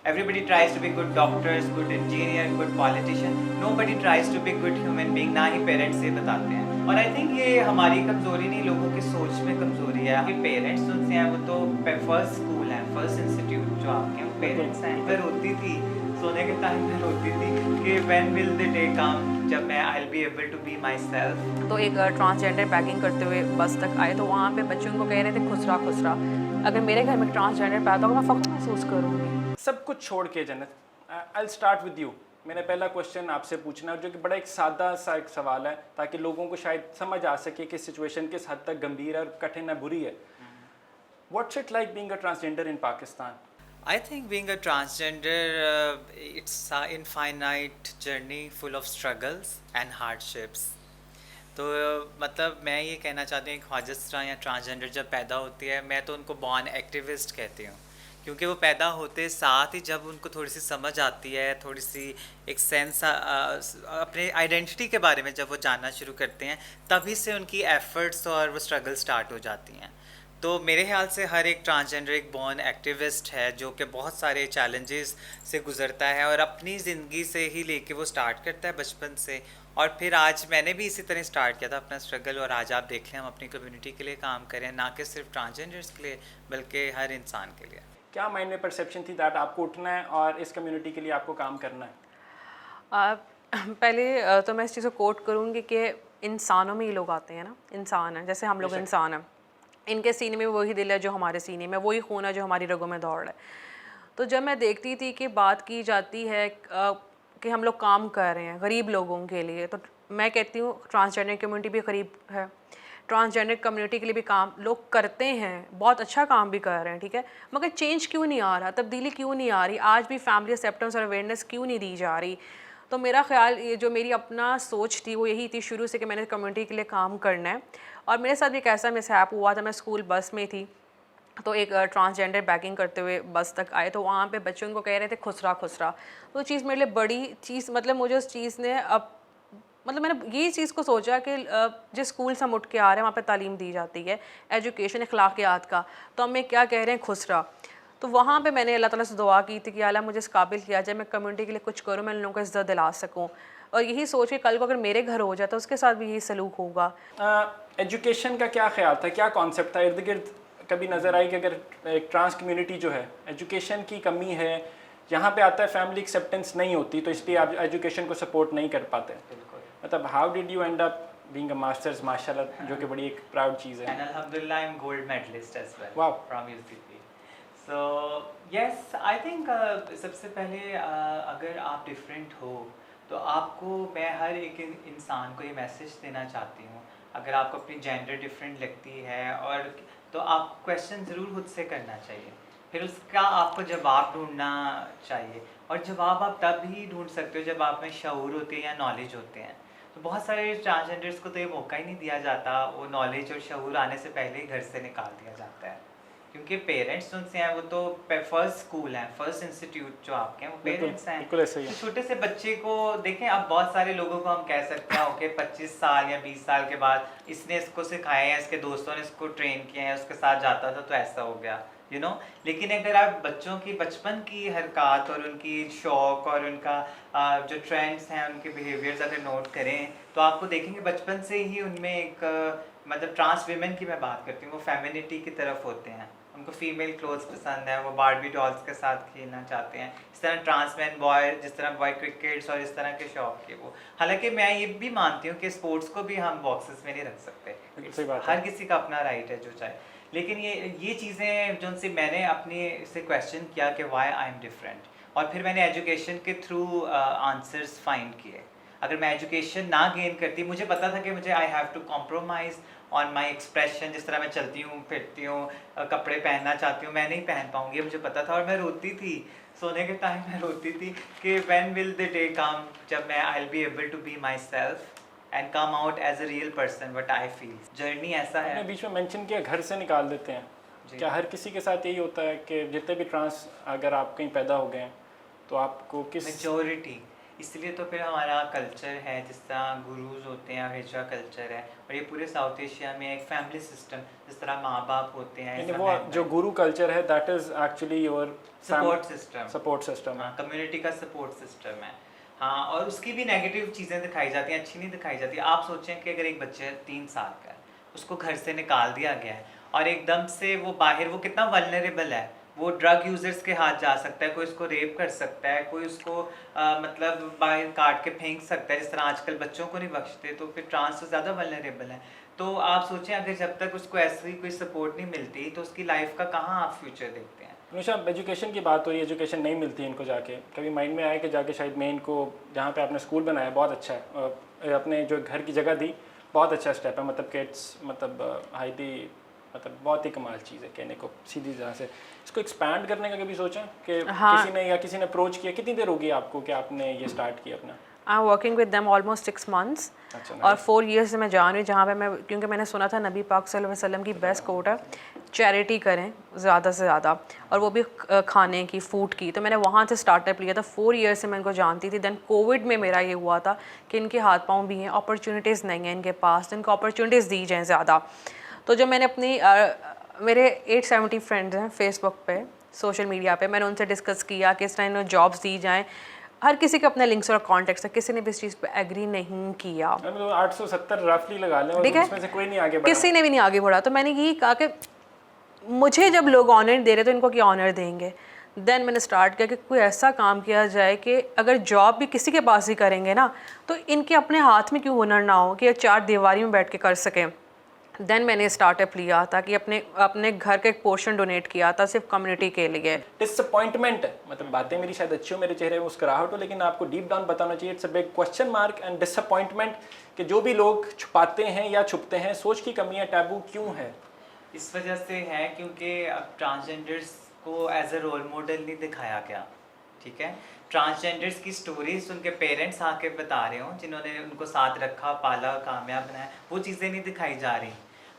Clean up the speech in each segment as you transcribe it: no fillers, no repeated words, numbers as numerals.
Everybody tries to be good doctors, good engineer, good politician. Nobody tries to be good human being. ना ही parents ये बताते हैं। और I think ये हमारी कमज़ोरी नहीं, लोगों की सोच में कमज़ोरी है। कि पेरेंट्स उनसे हैं, वो तो फर्स्ट स्कूल है, फर्स्ट इंस्टीट्यूट जो आपके वो पेरेंट्स हैं। मैं रोती थी सोने के टाइम में, रोती थी कि when will the day come जब मैं I will be able to be myself. तो एक ट्रांसजेंडर पैकिंग करते हुए बस तक आए तो वहाँ पे बच्चे उनको कह रहे थे खुसरा खुसरा। अगर मेरे घर में ट्रांसजेंडर पैदा होगा मैं फ़ख्र महसूस करूँगी। सब कुछ छोड़ के जन्नत, आई स्टार्ट विद यू। मेरा पहला क्वेश्चन आपसे पूछना है जो कि बड़ा एक सादा सा एक सवाल है ताकि लोगों को शायद समझ आ सके कि सिचुएशन किस हद तक गंभीर और कठिन है, बुरी है। What's it like being a transgender in Pakistan? I think being a transgender, it's an infinite journey full of struggles and hardships. तो मतलब मैं ये कहना चाहती हूँ कि ख्वाजस्ता या ट्रांसजेंडर जब पैदा होती है, मैं तो उनको बॉर्न एक्टिविस्ट कहती हूँ, क्योंकि वो पैदा होते साथ ही जब उनको थोड़ी सी समझ आती है, थोड़ी सी एक सेंस अपने आइडेंटिटी के बारे में जब वो जानना शुरू करते हैं, तभी से उनकी एफर्ट्स और वो स्ट्रगल स्टार्ट हो जाती हैं। तो मेरे ख्याल से हर एक ट्रांसजेंडर एक बॉर्न एक्टिविस्ट है जो कि बहुत सारे चैलेंजेस से गुजरता है और अपनी ज़िंदगी से ही लेके वो स्टार्ट करता है बचपन से। और फिर आज मैंने भी इसी तरह स्टार्ट किया था अपना स्ट्रगल, और आज आप देख लें हम अपनी कम्युनिटी के लिए काम करें, ना कि सिर्फ ट्रांसजेंडर्स के लिए बल्कि हर इंसान के लिए। क्या माइंड में परसेप्शन थी दैट आपको उठना है और इस कम्युनिटी के लिए आपको काम करना है? पहले तो मैं इस चीज़ को कोट करूँगी कि इंसानों में ये लोग आते हैं ना, इंसान है जैसे हम लोग इंसान हैं, इनके सीने में वही दिल है जो हमारे सीने में, वही खून है जो हमारी रगों में दौड़ रहा है। तो जब मैं देखती थी कि बात की जाती है कि हम लोग काम कर रहे हैं गरीब लोगों के लिए, तो मैं कहती हूँ ट्रांसजेंडर कम्युनिटी भी गरीब है। ट्रांसजेंडर कम्युनिटी के लिए भी काम लोग करते हैं, बहुत अच्छा काम भी कर रहे हैं, ठीक है, मगर चेंज क्यों नहीं आ रहा, तब्दीली क्यों नहीं आ रही, आज भी फैमिली एक्सेप्टेंस और अवेयरनेस क्यों नहीं दी जा रही। तो मेरा ख्याल ये जो मेरी अपना सोच थी वो यही थी शुरू से कि मैंने कम्युनिटी के लिए काम करना है। और मेरे साथ भी एक ऐसा मिसहैप हुआ था, मैं स्कूल बस में थी तो एक ट्रांसजेंडर बैगिंग करते हुए बस तक आए तो वहाँ पे बच्चे उनको कह रहे थे खुसरा खुसरा। वो चीज़ मेरे लिए बड़ी चीज़, मतलब मुझे उस चीज़ ने अब मतलब मैंने ये चीज़ को सोचा कि जिस स्कूल से हम उठ के आ रहे हैं वहाँ पे तालीम दी जाती है, एजुकेशन अखलाकियात का, तो हमें क्या कह रहे हैं खुसरा। तो वहाँ पे मैंने अल्लाह ताला से दुआ की थी कि अल्लाह मुझे इस काबिल किया जाए, मैं कम्युनिटी के लिए कुछ करूँ, मैं लोगों को इज़्ज़त दिला सकूँ। और यही सोच के कल को अगर मेरे घर हो जाए तो उसके साथ भी यही सलूक होगा। एजुकेशन का क्या ख्याल था, क्या कॉन्सेप्ट था? इर्द गिर्द कभी नज़र आई कि अगर एक ट्रांस कम्युनिटी जो है एजुकेशन की कमी है, यहाँ पे आता है फैमिली एक्सेप्टेंस नहीं होती तो इसलिए आप एजुकेशन को सपोर्ट नहीं कर पाते। मतलब how did you and up being a masters माशाल्लाह, जो कि बड़ी एक प्राउड चीज़ है। And Alhamdulillah, I'm gold medalist as well. Wow. From UCP. So yes, I think सबसे पहले अगर आप डिफरेंट हो तो आपको, मैं हर एक इंसान को ये मैसेज देना चाहती हूँ, अगर आपको अपनी जेंडर डिफरेंट लगती है और तो आप क्वेश्चन ज़रूर खुद से करना चाहिए, फिर उसका आपको जवाब ढूंढना चाहिए। और जवाब आप तब ही ढूंढ सकते हो जब आप में शऊर होते हैं या नॉलेज होते हैं। तो बहुत सारे ट्रांसजेंडर्स को तो ये मौका ही नहीं दिया जाता, वो नॉलेज और शऊर आने से पहले ही घर से निकाल दिया जाता है, क्योंकि पेरेंट्स उनसे हैं, वो तो फर्स्ट स्कूल है, फर्स्ट इंस्टीट्यूट जो आपके हैं वो पेरेंट्स हैं। बिल्कुल ऐसा ही है। तो छोटे से बच्चे को देखें, अब बहुत सारे लोगों को हम कह सकते हैं ओके 25 साल या 20 साल के बाद इसने इसको सिखाया है, इसके दोस्तों ने इसको ट्रेन किया है, उसके साथ जाता था तो ऐसा हो गया, लेकिन अगर आप बच्चों की बचपन की हरकत और उनकी शौक और उनका जो ट्रेंड्स हैं, उनके बिहेवियर्स अगर नोट करें तो आपको देखेंगे बचपन से ही उनमें एक मतलब ट्रांस वीमेन की मैं बात करती हूँ, वो फेमिनिटी की तरफ होते हैं, उनको फीमेल क्लोथ्स पसंद है, वो बारबी डॉल्स के साथ खेलना चाहते हैं। इस तरह ट्रांस मैन बॉय, जिस तरह बॉय क्रिकेट्स और इस तरह के शौक के वो। हालांकि मैं ये भी मानती हूँ कि स्पोर्ट्स को भी हम बॉक्सेस में नहीं रख सकते, हर किसी का अपना राइट है जो चाहे, लेकिन ये चीज़ें जो उनसे मैंने अपने से क्वेश्चन किया कि वाई आई एम डिफरेंट, और फिर मैंने एजुकेशन के थ्रू आंसर्स फाइंड किए। अगर मैं एजुकेशन ना गेन करती, मुझे पता था कि मुझे I have to compromise on my expression, जिस तरह मैं चलती हूँ फिरती हूँ, कपड़े पहनना चाहती हूँ, मैं नहीं पहन पाऊँगी, ये मुझे पता था। और मैं रोती थी सोने के टाइम में, रोती थी कि when will the day come जब मैं I will be able to be myself and come out as a real person what I feel. Journey ऐसा है। बीच में मेंशन किया घर से निकाल देते हैं, क्या हर किसी के साथ यही होता है कि जितने भी ट्रांस अगर आप कहीं पैदा हो गए हैं तो आपको किस मेजॉरिटी, इसलिए तो फिर हमारा कल्चर है, जिस तरह गुरुज होते हैं, हिजरा कल्चर है, और ये पूरे साउथ एशिया में एक फैमिली सिस्टम, जिस तरह माँ बाप होते हैं, यानी वो जो गुरु कल्चर है that is actually your support system, है। कम्युनिटी का सपोर्ट सिस्टम है। हाँ, और उसकी भी नेगेटिव चीज़ें दिखाई जाती हैं, अच्छी नहीं दिखाई जाती। आप सोचें कि अगर एक बच्चे 3 साल का है, उसको घर से निकाल दिया गया है और एकदम से वो बाहर, वो कितना वल्नरेबल है, वो ड्रग यूजर्स के हाथ जा सकता है, कोई उसको रेप कर सकता है, कोई उसको मतलब बाहर काट के फेंक सकता है, जिस तरह आजकल बच्चों को नहीं बख्शते, तो फिर ट्रांस तो ज़्यादा वल्नरेबल है। तो आप सोचें अगर जब तक उसको ऐसी कोई सपोर्ट नहीं मिलती तो उसकी लाइफ का कहाँ आप फ्यूचर देखते हैं। अनुषा, एजुकेशन की बात हो रही है, एजुकेशन नहीं मिलती इनको, जाके कभी माइंड में आया कि जाके शायद मैं इनको, जहाँ पे आपने स्कूल बनाया बहुत अच्छा है, अपने जो घर की जगह दी बहुत अच्छा स्टेप है, मतलब कि इट्स मतलब हाईली, मतलब बहुत ही कमाल चीज़ है कहने को सीधी तरह से। इसको एक्सपैंड करने का कभी सोचा कि किसी ने अप्रोच किया? कितनी देर होगी आपको कि आपने ये स्टार्ट किया अपना? I am working with them almost 6 months। अच्छा, और 4 years से मैं जान रही हूँ जहाँ पे मैं, क्योंकि मैंने सुना था नबी पाक सल्लल्लाहु अलैहि वसल्लम की बेस्ट कोट है, चैरिटी करें ज़्यादा से ज़्यादा, और वो भी खाने की, फूड की। तो मैंने वहाँ से स्टार्टअप लिया था। 4 years से मैं इनको जानती थी। दैन कोविड में मेरा ये हुआ था कि इनके हाथ पाँव भी हैं, अपॉर्चुनिटीज़ नहीं हैं इनके पास, तो इनको अपॉर्चुनिटीज़ दी जाएँ ज़्यादा। तो जब मैंने अपनी मेरे 870 फ्रेंड्स हैं फेसबुक पे, सोशल मीडिया पे, मैंने उनसे डिस्कस किया कि इस टाइम में जॉब्स दी जाएँ। हर किसी के अपने लिंक्स और कॉन्टेक्ट्स है, किसी ने भी इस चीज़ पे एग्री नहीं किया। 870 रफली लगा लें और उसमें से कोई नहीं आगे बढ़ा, किसी ने भी नहीं आगे बढ़ा। तो मैंने यही कहा कि मुझे जब लोग ऑनर दे रहे तो इनको क्या ऑनर देंगे। देन मैंने स्टार्ट किया कि कोई ऐसा काम किया जाए कि अगर जॉब भी किसी के पास ही करेंगे ना, तो इनके अपने हाथ में क्यों हुनर ना हो कि ये 4 दीवारी में बैठ के कर सकें। देन मैंने स्टार्टअप लिया था कि अपने घर का एक पोर्शन डोनेट किया था सिर्फ कम्युनिटी के लिए। डिसअपॉइंटमेंट है, मतलब बातें मेरी शायद अच्छी हो, मेरे चेहरे में मुस्कुराहट हो, लेकिन आपको डीप डाउन बताना चाहिए, it's a big question mark and disappointment कि जो भी लोग छुपाते हैं या छुपते हैं, सोच की कमी है, टैबू क्यों है? इस वजह से है क्योंकि अब ट्रांसजेंडर्स को एज अ रोल मॉडल नहीं दिखाया गया। ठीक है, ट्रांसजेंडर्स की स्टोरीज उनके पेरेंट्स आके बता रहे हों, जिन्होंने उनको साथ रखा, पाला, कामयाब बनाया, वो चीज़ें नहीं दिखाई जा रही।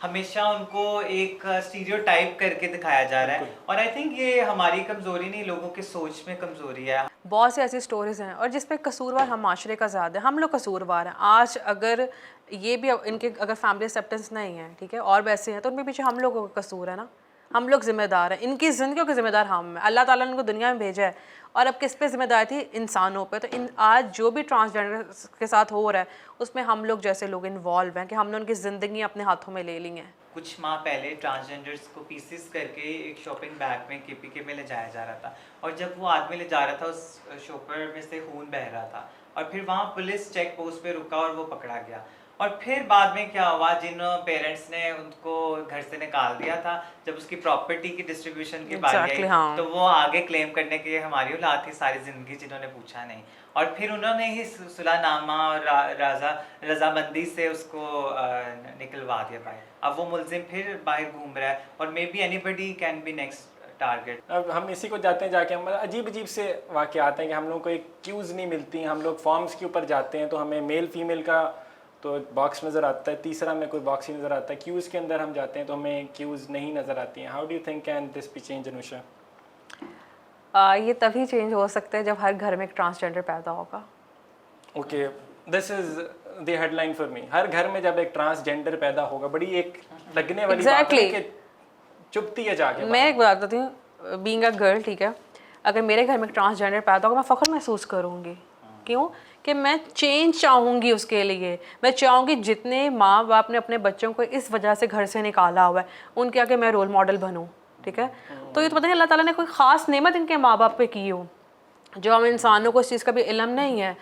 हमेशा उनको एक स्टीरियोटाइप करके दिखाया जा रहा है, और आई थिंक ये हमारी कमज़ोरी नहीं, लोगों की सोच में कमज़ोरी है। बहुत सी ऐसी स्टोरीज़ हैं और जिस पे कसूरवार हम माशरे का ज़्यादा है, हम लोग कसूरवार हैं। आज अगर ये भी इनके अगर फैमिली एक्सेप्टेंस नहीं है, ठीक है, और वैसे हैं, तो उनके पीछे हम लोगों का कसूर है ना। हम लोग ज़िम्मेदार हैं, इनकी ज़िंदगियों के ज़िम्मेदार हम हैं। अल्लाह ताला ने इनको दुनिया में भेजा है, और अब किस पे ज़िम्मेदारी थी? इंसानों पे। तो आज जो भी ट्रांसजेंडर के साथ हो रहा है, उसमें हम लोग जैसे लोग इन्वॉल्व हैं कि हमने उनकी ज़िंदगी अपने हाथों में ले ली हैं। कुछ माह पहले ट्रांसजेंडर्स को पीसेस करके एक शॉपिंग बैग में केपीके में ले जाया जा रहा था, और जब वो आदमी ले जा रहा था, उस शॉपर में से खून बह रहा था, और फिर वहाँ पुलिस चेक पोस्ट पे रुका और वो पकड़ा गया। और फिर बाद में क्या हुआ, जिन पेरेंट्स ने उनको घर से निकाल दिया था, जब उसकी प्रॉपर्टी की डिस्ट्रीब्यूशन की बारी आई, हाँ। तो वो आगे क्लेम करने के हमारी औलाद थी सारी ज़िंदगी, जिन्होंने पूछा नहीं। और फिर उन्होंने ही सुलहनामा और रजामंदी से उसको निकलवा दिया बाहर। अब वो मुलजिम फिर बाहर घूम रहा है, और may be anybody can be next target. अब हम इसी को जाते हैं जाके, हम अजीब अजीब से वाक़यात हैं कि हम लोगों को एक क्यूज़ नहीं मिलती। हम लोग फॉर्म्स के ऊपर जाते हैं तो हमें मेल फीमेल का तो एक बॉक्स नज़र आता है, तीसरा में कोई बॉक्स ही नज़र आता है। क्यूज़ के अंदर हम जाते हैं तो हमें क्यूज़ नहीं नज़र आती हैं। How do you think can this B change, Anusha? ये तभी चेंज हो सकता है जब हर घर में एक ट्रांसजेंडर पैदा होगा। Okay, this is the headline for me. हर घर में जब एक ट्रांसजेंडर पैदा होगा, बड़ी एक लगने वाली बात है कि चुपती है जाके। मैं एक बात बताती हूँ, बीइंग अ गर्ल, ठीक है, अगर मेरे घर में एक ट्रांसजेंडर पैदा होगा, मैं फ़ख्र महसूस करूँगी। क्यों? कि मैं चेंज चाहूँगी उसके लिए। मैं चाहूँगी जितने माँ बाप ने अपने बच्चों को इस वजह से घर से निकाला हुआ है, उनके आगे मैं रोल मॉडल बनूँ। ठीक है, तो ये तो पता नहीं अल्लाह ताला ने कोई ख़ास नेमत इनके माँ बाप पे की हो, जो हम इंसानों को इस चीज़ का भी इल्म नहीं है।